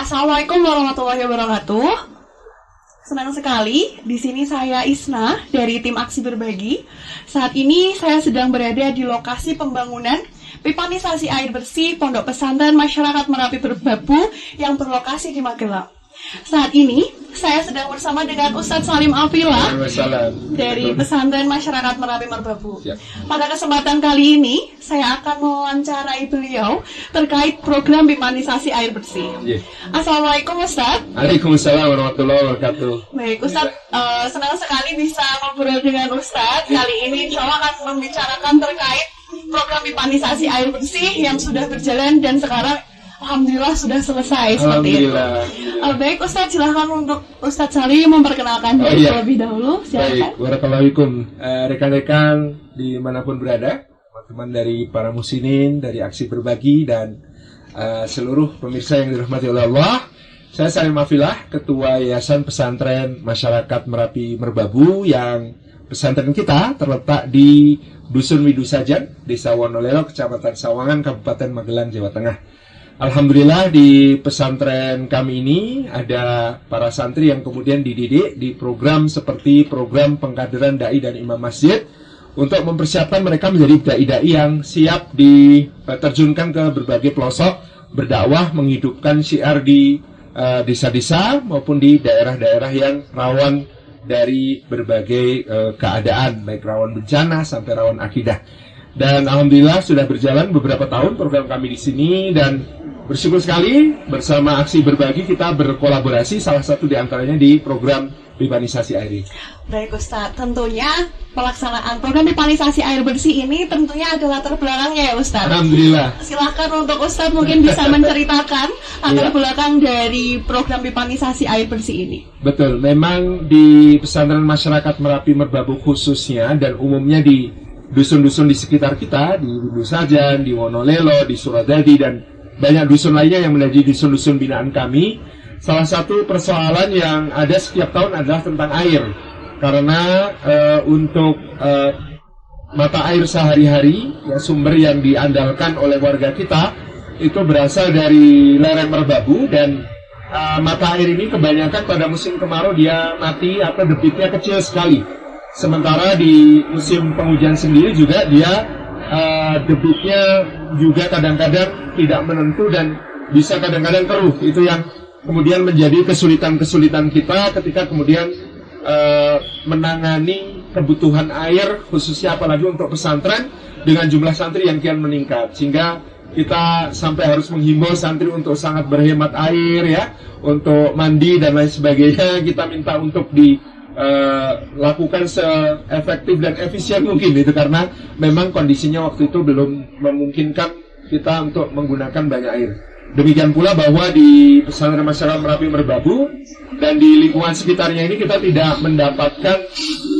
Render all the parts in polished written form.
Assalamualaikum warahmatullahi wabarakatuh. Senang sekali, di sini saya Isna dari tim Aksi Berbagi. Saat ini saya sedang berada di lokasi pembangunan pipanisasi air bersih Pondok Pesantren Masyarakat Merapi Merbabu yang berlokasi di Magelang. Saat ini saya sedang bersama dengan Ustadz Salim Afila dari Pesantren Masyarakat Merapi Merbabu. Pada kesempatan kali ini saya akan mewawancarai beliau terkait program pipanisasi air bersih. Assalamualaikum Ustadz. Waalaikumsalam warahmatullahi wabarakatuh. Baik Ustadz, senang sekali bisa ngobrol dengan Ustadz. Kali ini insya Allah akan membicarakan terkait program pipanisasi air bersih yang sudah berjalan dan sekarang alhamdulillah sudah selesai seperti itu. Baik Ustadz, silahkan untuk Ustadz Salim memperkenalkan diri terlebih dahulu. Silakan. Baik, warahmatullahi rekan-rekan dimanapun berada, teman-teman dari para muslimin, dari Aksi Berbagi dan seluruh pemirsa yang dirahmati oleh Allah. Saya Salim Afilah, Ketua Yayasan Pesantren Masyarakat Merapi Merbabu, yang pesantren kita terletak di Dusun Widusajan, Desa Wonolelo, Kecamatan Sawangan, Kabupaten Magelang, Jawa Tengah. Alhamdulillah di pesantren kami ini ada para santri yang kemudian dididik di program seperti program pengkaderan dai dan imam masjid untuk mempersiapkan mereka menjadi dai-dai yang siap diterjunkan ke berbagai pelosok berdakwah, menghidupkan syiar di desa-desa maupun di daerah-daerah yang rawan dari berbagai keadaan, baik rawan bencana sampai rawan akidah. Dan alhamdulillah sudah berjalan beberapa tahun program kami di sini, dan bersyukur sekali bersama Aksi Berbagi kita berkolaborasi, salah satu diantaranya di program pipanisasi air. Baik Ustadz, tentunya pelaksanaan program pipanisasi air bersih ini tentunya ada latar belakangnya ya Ustadz. Alhamdulillah. Silahkan untuk Ustadz mungkin bisa menceritakan latar belakang dari program pipanisasi air bersih ini. Betul, memang di pesantren masyarakat Merapi Merbabu khususnya dan umumnya di dusun-dusun di sekitar kita, di Widusajan, di Wonolelo, di Suradadi, dan banyak dusun lainnya yang menjadi dusun-dusun binaan kami. Salah satu persoalan yang ada setiap tahun adalah tentang air. Karena untuk mata air sehari-hari, ya, sumber yang diandalkan oleh warga kita itu berasal dari lereng Merbabu, dan mata air ini kebanyakan pada musim kemarau dia mati atau debitnya kecil sekali. Sementara di musim penghujan sendiri juga dia debitnya juga kadang-kadang tidak menentu dan bisa kadang-kadang keruh. Itu yang kemudian menjadi kesulitan-kesulitan kita ketika kemudian menangani kebutuhan air, khususnya apalagi untuk pesantren dengan jumlah santri yang kian meningkat, sehingga kita sampai harus menghimbau santri untuk sangat berhemat air, ya, untuk mandi dan lain sebagainya. Kita minta untuk lakukan se-efektif dan efisien mungkin itu, karena memang kondisinya waktu itu belum memungkinkan kita untuk menggunakan banyak air. Demikian pula bahwa di pesantren masyarakat Merapi Merbabu dan di lingkungan sekitarnya ini kita tidak mendapatkan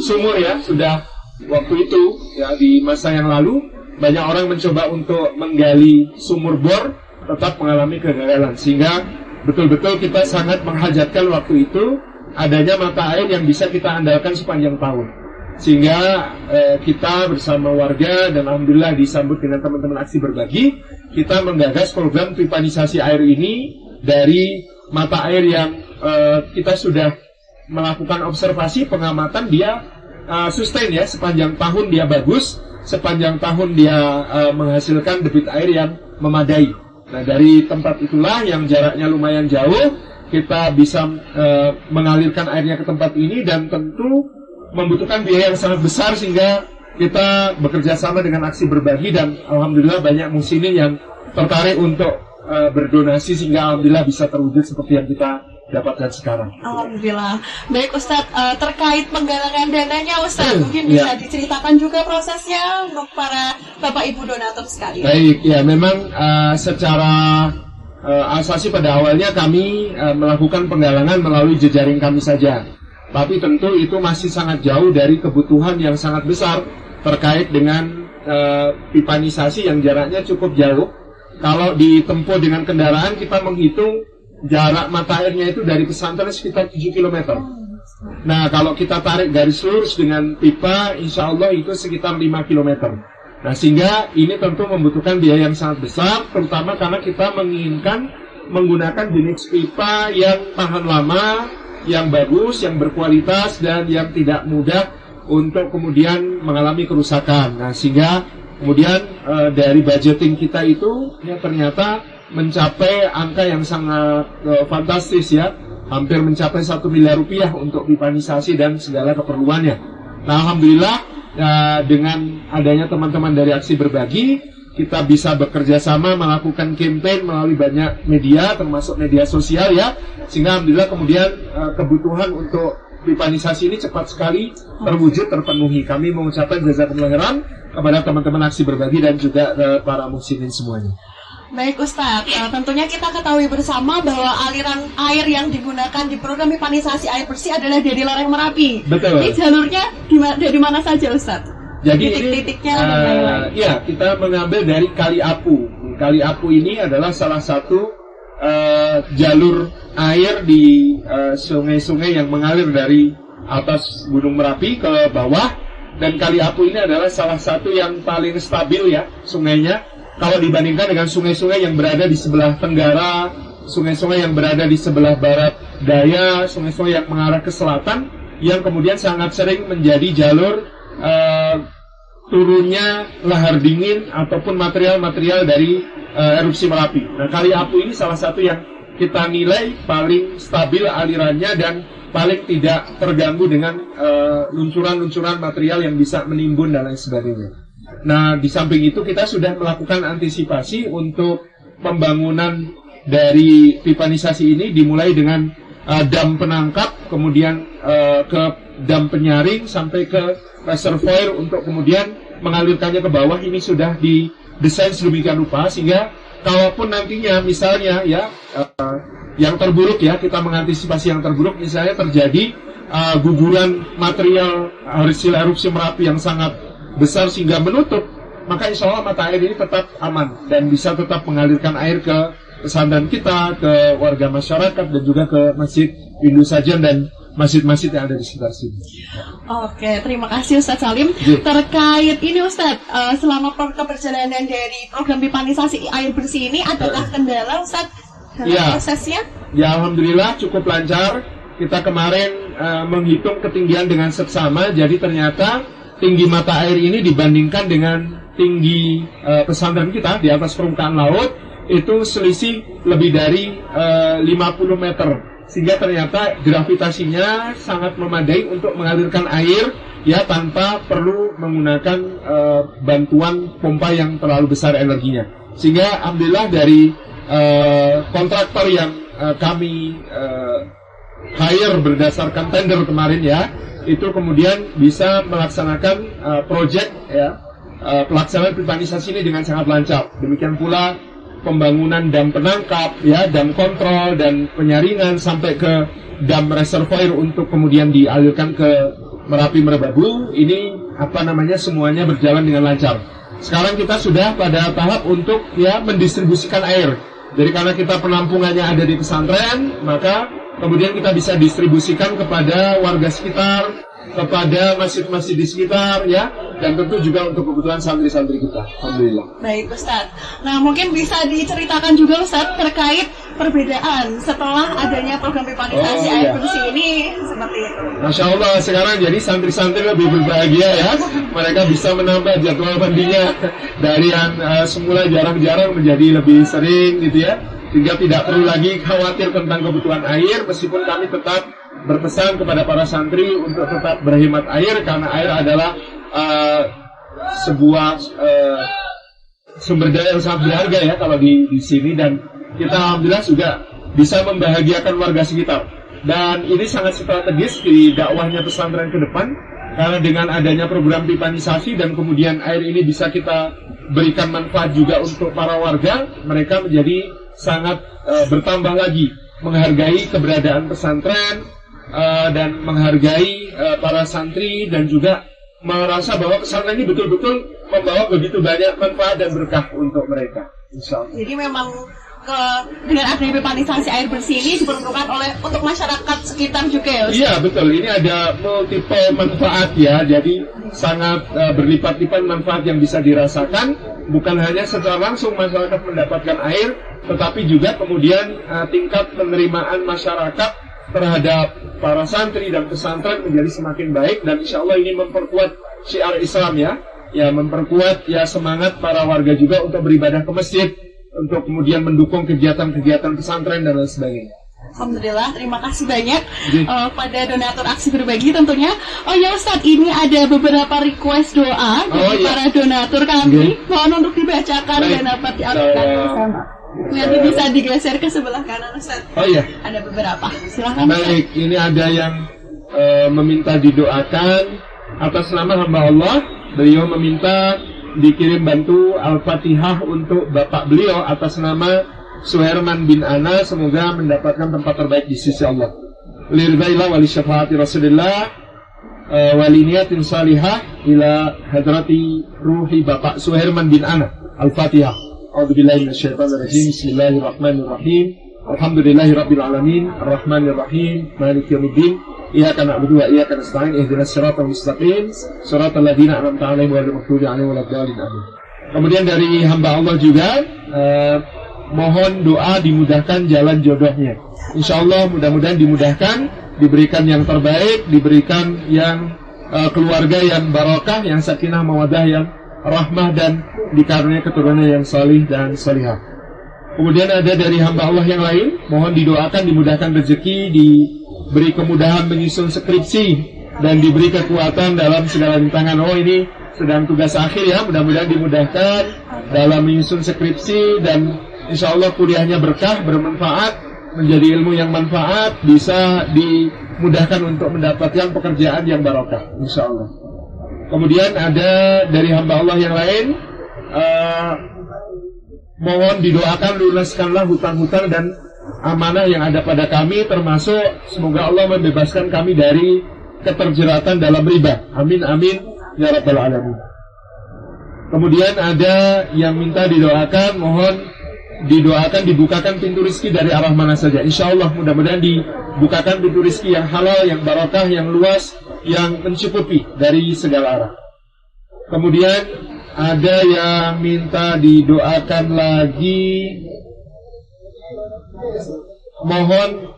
sumur, ya. Sudah waktu itu, ya, di masa yang lalu banyak orang mencoba untuk menggali sumur bor, tetap mengalami kegagalan, sehingga betul-betul kita sangat menghajatkan waktu itu adanya mata air yang bisa kita andalkan sepanjang tahun. Sehingga kita bersama warga dan alhamdulillah disambut dengan teman-teman Aksi Berbagi, kita menggagas program pipanisasi air ini dari mata air yang kita sudah melakukan observasi pengamatan, dia sustain, ya, sepanjang tahun dia bagus, sepanjang tahun dia menghasilkan debit air yang memadai. Nah, dari tempat itulah yang jaraknya lumayan jauh, kita bisa mengalirkan airnya ke tempat ini, dan tentu membutuhkan biaya yang sangat besar, sehingga kita bekerja sama dengan Aksi Berbagi, dan alhamdulillah banyak muslimin yang tertarik untuk berdonasi, sehingga alhamdulillah bisa terwujud seperti yang kita dapatkan sekarang. Alhamdulillah. Baik Ustadz, terkait penggalangan dananya Ustadz, mungkin bisa diceritakan juga prosesnya untuk para Bapak Ibu donatur sekalian. Baik, ya, memang secara asasi pada awalnya kami melakukan penggalangan melalui jejaring kami saja. Tapi tentu itu masih sangat jauh dari kebutuhan yang sangat besar terkait dengan pipanisasi yang jaraknya cukup jauh. Kalau ditempuh dengan kendaraan, kita menghitung jarak mata airnya itu dari pesantren sekitar 7 km. Nah, kalau kita tarik garis lurus dengan pipa, insya Allah itu sekitar 5 km. Nah, sehingga ini tentu membutuhkan biaya yang sangat besar, terutama karena kita menginginkan menggunakan jenis pipa yang tahan lama, yang bagus, yang berkualitas, dan yang tidak mudah untuk kemudian mengalami kerusakan. Nah, sehingga kemudian dari budgeting kita itu ya ternyata mencapai angka yang sangat fantastis ya, hampir mencapai 1 miliar rupiah untuk pipanisasi dan segala keperluannya. Nah, alhamdulillah dengan adanya teman-teman dari Aksi Berbagi, kita bisa bekerja sama melakukan campaign melalui banyak media, termasuk media sosial ya, sehingga alhamdulillah kemudian kebutuhan untuk pipanisasi ini cepat sekali terwujud, terpenuhi. Kami mengucapkan jazakumullah khairan kepada teman-teman Aksi Berbagi dan juga para muhsinin semuanya. Baik Ustadz, tentunya kita ketahui bersama bahwa aliran air yang digunakan di program pipanisasi air bersih adalah dari lereng Merapi. Betul. Ini jalurnya dari mana saja Ustadz? Jadi titik-titiknya ya, kita mengambil dari Kali Apu. Kali Apu ini adalah salah satu jalur air di sungai-sungai yang mengalir dari atas Gunung Merapi ke bawah, dan Kali Apu ini adalah salah satu yang paling stabil ya sungainya. Kalau dibandingkan dengan sungai-sungai yang berada di sebelah tenggara, sungai-sungai yang berada di sebelah barat daya, sungai-sungai yang mengarah ke selatan, yang kemudian sangat sering menjadi jalur turunnya lahar dingin ataupun material-material dari erupsi Merapi. Nah, Kali Apu ini salah satu yang kita nilai paling stabil alirannya dan paling tidak terganggu dengan luncuran-luncuran material yang bisa menimbun dan lain sebagainya. Nah, di samping itu kita sudah melakukan antisipasi untuk pembangunan dari pipanisasi ini, dimulai dengan dam penangkap, kemudian ke dam penyaring, sampai ke reservoir untuk kemudian mengalirkannya ke bawah. Ini sudah didesain sedemikian rupa sehingga kalaupun nantinya misalnya ya yang terburuk ya, kita mengantisipasi yang terburuk, misalnya terjadi guguran material hasil erupsi Merapi yang sangat besar sehingga menutup, maka insya Allah mata air ini tetap aman dan bisa tetap mengalirkan air ke pesantren kita, ke warga masyarakat, dan juga ke Masjid Windu Sajen dan masjid-masjid yang ada di sekitar sini. Oke, terima kasih Ustadz Salim. Terkait ini Ustadz, selama perjalanan dari program pipanisasi air bersih ini, adakah kendala Ustadz dalam prosesnya? Ya, alhamdulillah cukup lancar. Kita kemarin menghitung ketinggian dengan seksama, jadi ternyata tinggi mata air ini dibandingkan dengan tinggi pesantren kita di atas permukaan laut itu selisih lebih dari 50 meter, sehingga ternyata gravitasinya sangat memadai untuk mengalirkan air ya tanpa perlu menggunakan bantuan pompa yang terlalu besar energinya. Sehingga alhamdulillah dari kontraktor yang kami hire berdasarkan tender kemarin ya, itu kemudian bisa melaksanakan proyek ya, pelaksanaan pipanisasi ini dengan sangat lancar. Demikian pula pembangunan dam penangkap ya, dam kontrol dan penyaringan sampai ke dam reservoir untuk kemudian dialirkan ke Merapi Merbabu. Ini semuanya berjalan dengan lancar. Sekarang kita sudah pada tahap untuk ya mendistribusikan air. Jadi karena kita penampungannya ada di pesantren, maka kemudian kita bisa distribusikan kepada warga sekitar, kepada masjid-masjid di sekitar ya, dan tentu juga untuk kebutuhan santri-santri kita. Alhamdulillah. Baik Ustadz. Nah, mungkin bisa diceritakan juga Ustadz terkait perbedaan setelah adanya program pipanisasi air bersih ini seperti itu. Masya Allah, sekarang jadi santri-santri lebih berbahagia ya. Mereka bisa menambah jadwal mandinya dari yang semula jarang-jarang menjadi lebih sering gitu ya, sehingga tidak perlu lagi khawatir tentang kebutuhan air, meskipun kami tetap berpesan kepada para santri untuk tetap berhemat air, karena air adalah sebuah sumber daya yang sangat berharga ya kalau di sini, dan kita alhamdulillah juga bisa membahagiakan warga sekitar. Dan ini sangat strategis di dakwahnya pesantren ke depan, karena dengan adanya program pipanisasi dan kemudian air ini bisa kita berikan manfaat juga untuk para warga, mereka menjadi sangat bertambah lagi menghargai keberadaan pesantren dan menghargai para santri, dan juga merasa bahwa pesantren ini betul-betul membawa begitu banyak manfaat dan berkah untuk mereka. Insyaallah. Jadi memang dengan adanya pipanisasi air bersih ini diperuntukkan untuk masyarakat sekitar juga ya Ustaz? Iya betul, ini ada multiple manfaat ya, jadi sangat berlipat-lipat manfaat yang bisa dirasakan. Bukan hanya secara langsung masyarakat mendapatkan air, tetapi juga kemudian tingkat penerimaan masyarakat terhadap para santri dan pesantren menjadi semakin baik, dan insya Allah ini memperkuat syiar Islam ya memperkuat semangat para warga juga untuk beribadah ke masjid, untuk kemudian mendukung kegiatan-kegiatan pesantren dan lain sebagainya. Alhamdulillah, terima kasih banyak pada donatur aksi berbagi tentunya. Oh ya Ustadz, ini ada beberapa request doa dari para donatur kami. Mohon untuk dibacakan dan dapat diartikan bersama. Nanti bisa digeser ke sebelah kanan Ustadz. Oh iya. Ada beberapa. Silahkan. Baik, ini ada yang meminta didoakan atas nama hamba Allah. Beliau meminta dikirim bantu Al-Fatihah untuk bapak beliau atas nama Suherman bin Ana, semoga mendapatkan tempat terbaik di sisi Allah. Liridailah wali syafaati Rasulullah wali niyatin salihah ila hadrati ruhi bapak Suherman bin Ana. Al-Fatihah. A'udzubillahi minasyaitonirrajim. Bismillahirrahmanirrahim. Alhamdulillahi rabbil alamin, arrahmanirrahim, maliki yaumiddin. Iyyaka na'budu wa iyyaka nasta'in. Ihdinas siratal mustaqim, siratal ladzina an'amta 'alaihim ghairil maghdubi 'alaihim waladdallin. Amin. Kemudian dari hamba Allah juga mohon doa dimudahkan jalan jodohnya. Insya Allah mudah-mudahan dimudahkan, diberikan yang terbaik, diberikan yang keluarga yang barokah, yang sakinah mawadah, yang rahmah, dan dikaruniai keturunan yang salih dan salihah. Kemudian ada dari hamba Allah yang lain, mohon didoakan dimudahkan rezeki, diberi kemudahan menyusun skripsi, dan diberi kekuatan dalam segala rintangan. Oh, ini sedang tugas akhir ya, mudah-mudahan dimudahkan dalam menyusun skripsi, dan insya Allah kuliahnya berkah, bermanfaat, menjadi ilmu yang manfaat, bisa dimudahkan untuk mendapatkan pekerjaan yang barokah, insya Allah. Kemudian ada dari hamba Allah yang lain, mohon didoakan lunaskanlah hutang-hutang dan amanah yang ada pada kami, termasuk semoga Allah membebaskan kami dari keterjeratan dalam riba. Amin amin ya rabbal alamin. Kemudian ada yang minta didoakan, mohon didoakan dibukakan pintu rezeki dari arah mana saja. Insya Allah mudah-mudahan dibukakan pintu rezeki yang halal, yang barokah, yang luas, yang mencukupi dari segala arah. Kemudian ada yang minta didoakan lagi, mohon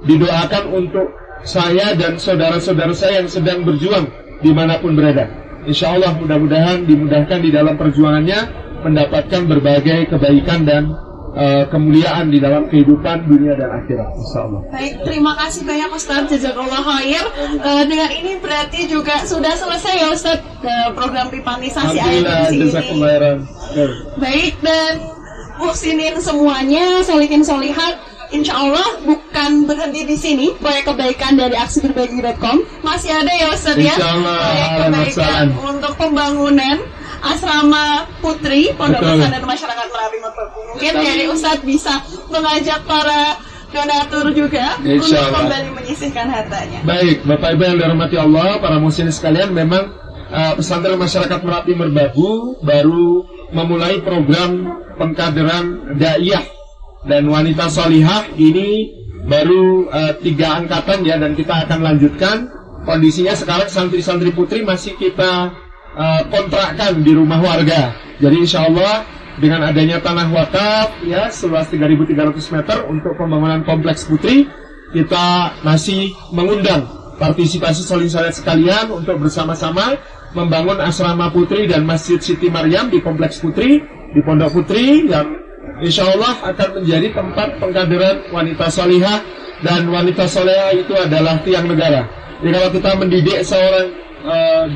didoakan untuk saya dan saudara-saudara saya yang sedang berjuang dimanapun berada. Insya Allah mudah-mudahan dimudahkan di dalam perjuangannya, mendapatkan berbagai kebaikan dan kemuliaan di dalam kehidupan dunia dan akhirat, insyaallah. Baik, terima kasih banyak Ustaz, jazakallah khair. Dengan ini berarti juga sudah selesai ya Ustaz program pipanisasi air bersih ini. Baik, dan muhsinin semuanya, solihin solihat, insya Allah bukan berhenti di sini. Proyek kebaikan dari aksiberbagi.com masih ada ya Ustaz ya. Proyek kebaikan untuk pembangunan asrama putri Pondok Pesantren Masyarakat Merapi Merbabu. Mungkin dari Ustadz bisa mengajak para donatur juga untuk kembali menyisihkan hartanya. Baik, Bapak Ibu yang dirahmati Allah, para muslimin sekalian, memang Pesantren Masyarakat Merapi Merbabu baru memulai program pengkaderan daiyah dan wanita solihah. Ini baru 3 angkatan ya, dan kita akan lanjutkan. Kondisinya sekarang santri-santri putri masih kita kontrakkan di rumah warga. Jadi insya Allah dengan adanya tanah wakaf ya seluas 3.300 meter untuk pembangunan kompleks putri, kita masih mengundang partisipasi solidarisasi sekalian untuk bersama-sama membangun asrama putri dan Masjid Siti Maryam di kompleks putri, di Pondok Putri, yang insya Allah akan menjadi tempat pengkaderan wanita solihah, dan wanita solihah itu adalah tiang negara. Jadi kalau kita mendidik seorang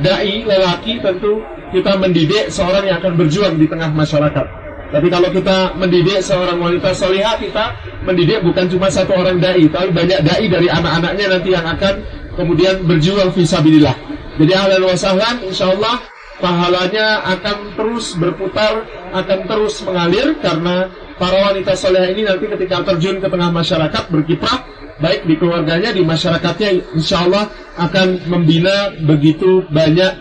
dai lelaki, tentu kita mendidik seorang yang akan berjuang di tengah masyarakat. Tapi kalau kita mendidik seorang wanita solihah, kita mendidik bukan cuma satu orang dai, tapi banyak dai dari anak-anaknya nanti yang akan kemudian berjuang fisabilillah. Jadi ahlan wa sahlan, insyaallah pahalanya akan terus berputar, akan terus mengalir, karena para wanita solihah ini nanti ketika terjun ke tengah masyarakat berkiprah, baik di keluarganya, di masyarakatnya, insya Allah akan membina begitu banyak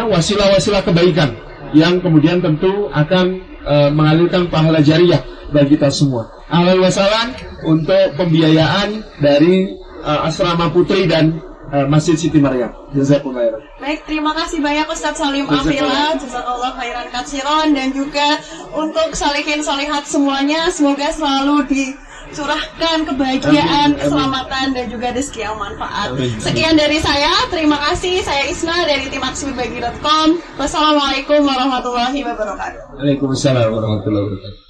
wasilah-wasilah kebaikan yang kemudian tentu akan mengalirkan pahala jariah bagi kita semua. Ahlan wa sahlan untuk pembiayaan dari asrama putri dan Masjid Siti Maryam. Jazakumullah khairan. Baik, terima kasih banyak Ustadz Salim Afila, jazakallah khairan katsiron, dan juga untuk salihin solihat semuanya, semoga selalu dicurahkan kebahagiaan, keselamatan, dan juga rezeki yang manfaat. Sekian dari saya, terima kasih. Saya Isna dari tim aksiberbagi.com. Wassalamualaikum warahmatullahi wabarakatuh. Waalaikumsalam warahmatullahi wabarakatuh.